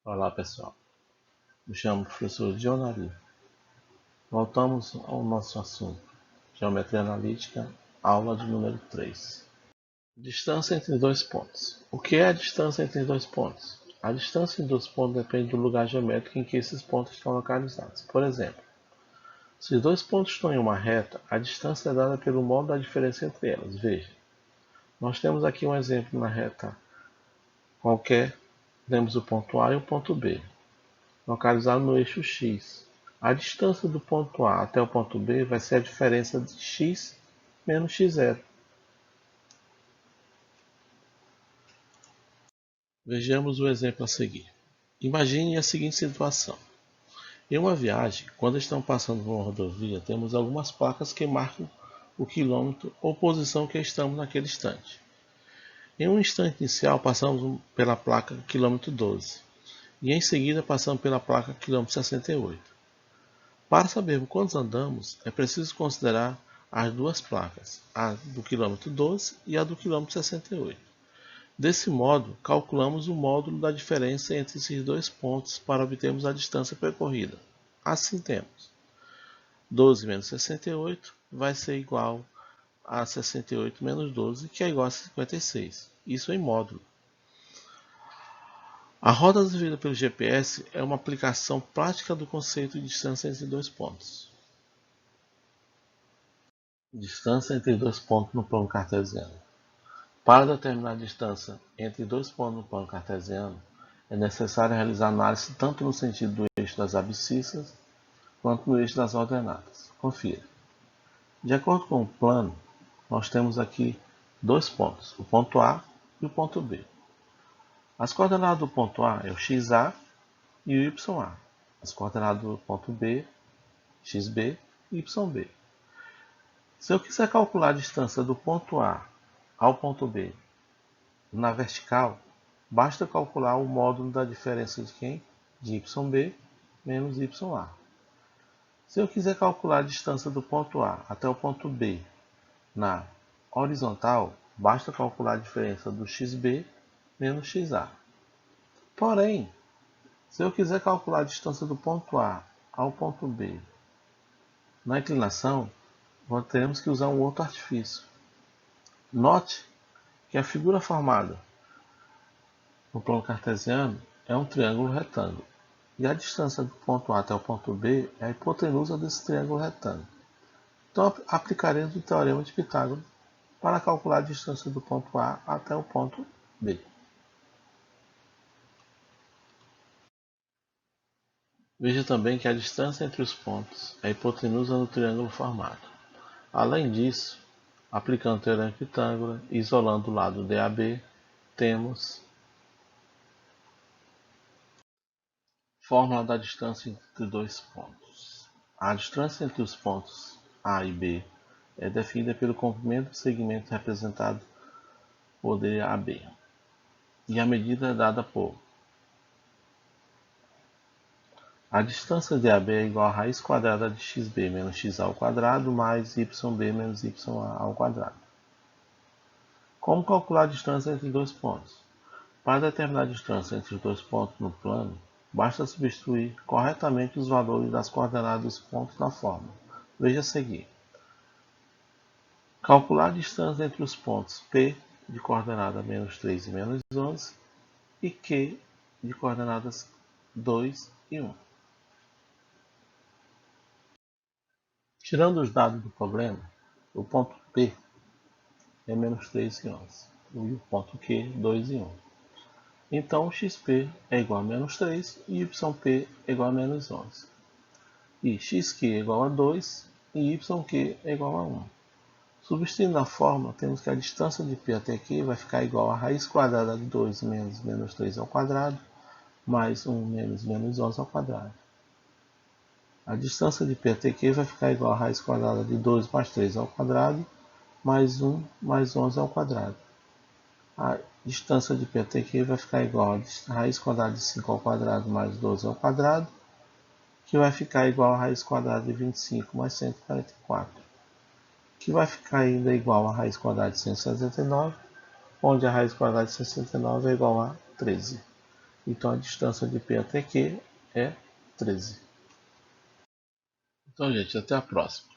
Olá pessoal, me chamo professor Dionari. Voltamos ao nosso assunto, Geometria Analítica, aula de número 3. Distância entre dois pontos. O que é a distância entre dois pontos? A distância entre dois pontos depende do lugar geométrico em que esses pontos estão localizados. Por exemplo, se dois pontos estão em uma reta, a distância é dada pelo modo da diferença entre elas. Veja, nós temos aqui um exemplo na reta qualquer, temos o ponto A e o ponto B, localizado no eixo X. A distância do ponto A até o ponto B vai ser a diferença de x menos x0. Vejamos o exemplo a seguir. Imagine a seguinte situação. Em uma viagem, quando estamos passando por uma rodovia, temos algumas placas que marcam o quilômetro ou posição que estamos naquele instante. Em um instante inicial, passamos pela placa quilômetro 12 e em seguida passamos pela placa quilômetro 68. Para sabermos quantos andamos, é preciso considerar as duas placas, a do quilômetro 12 e a do quilômetro 68. Desse modo, calculamos o módulo da diferença entre esses dois pontos para obtermos a distância percorrida. Assim temos 12 menos 68 vai ser igual a 68 menos 12, que é igual a 56. Isso em módulo. A roda desenvolvida pelo GPS é uma aplicação prática do conceito de distância entre dois pontos. Distância entre dois pontos no plano cartesiano. Para determinar a distância entre dois pontos no plano cartesiano, é necessário realizar análise tanto no sentido do eixo das abscissas quanto no eixo das ordenadas. Confira. De acordo com o plano, nós temos aqui dois pontos, o ponto A e o ponto B. As coordenadas do ponto A é o XA e o YA. As coordenadas do ponto B, XB e YB. Se eu quiser calcular a distância do ponto A ao ponto B na vertical, basta calcular o módulo da diferença de quem? De YB menos YA. Se eu quiser calcular a distância do ponto A até o ponto B na horizontal, basta calcular a diferença do XB menos XA. Porém, se eu quiser calcular a distância do ponto A ao ponto B na inclinação, teremos que usar um outro artifício. Note que a figura formada no plano cartesiano é um triângulo retângulo, e a distância do ponto A até o ponto B é a hipotenusa desse triângulo retângulo. Então aplicaremos o teorema de Pitágoras para calcular a distância do ponto A até o ponto B. Veja também que a distância entre os pontos é a hipotenusa do triângulo formado. Além disso, aplicando o teorema de Pitágoras e isolando o lado DAB, temos fórmula da distância entre dois pontos. A distância entre os pontos A e B é definida pelo comprimento do segmento representado por DAB, e a medida é dada por a distância de AB é igual a raiz quadrada de xb menos xa ao quadrado mais yb menos ya ao quadrado. Como calcular a distância entre dois pontos? Para determinar a distância entre os dois pontos no plano, basta substituir corretamente os valores das coordenadas dos pontos na fórmula. Veja a seguir. Calcular a distância entre os pontos P de coordenada menos 3 e menos 11 e Q de coordenadas 2 e 1. Tirando os dados do problema, o ponto P é menos 3 e 11 e o ponto Q 2 e 1. Então, xp é igual a menos 3 e yp é igual a menos 11. E xq é igual a 2 e yq é igual a 1. Substituindo na fórmula, temos que a distância de P até Q vai ficar igual a raiz quadrada de 2 menos menos 3 ao quadrado, mais 1 menos menos 11 ao quadrado. A distância de P até Q vai ficar igual a raiz quadrada de 2 mais 3 ao quadrado, mais 1 mais 11 ao quadrado. A distância de P até Q vai ficar igual a raiz quadrada de 5 ao quadrado mais 12 ao quadrado, que vai ficar igual a raiz quadrada de 25 mais 144, que vai ficar ainda igual a raiz quadrada de 169, onde a raiz quadrada de 169 é igual a 13. Então a distância de P até Q é 13. Então, gente, até a próxima.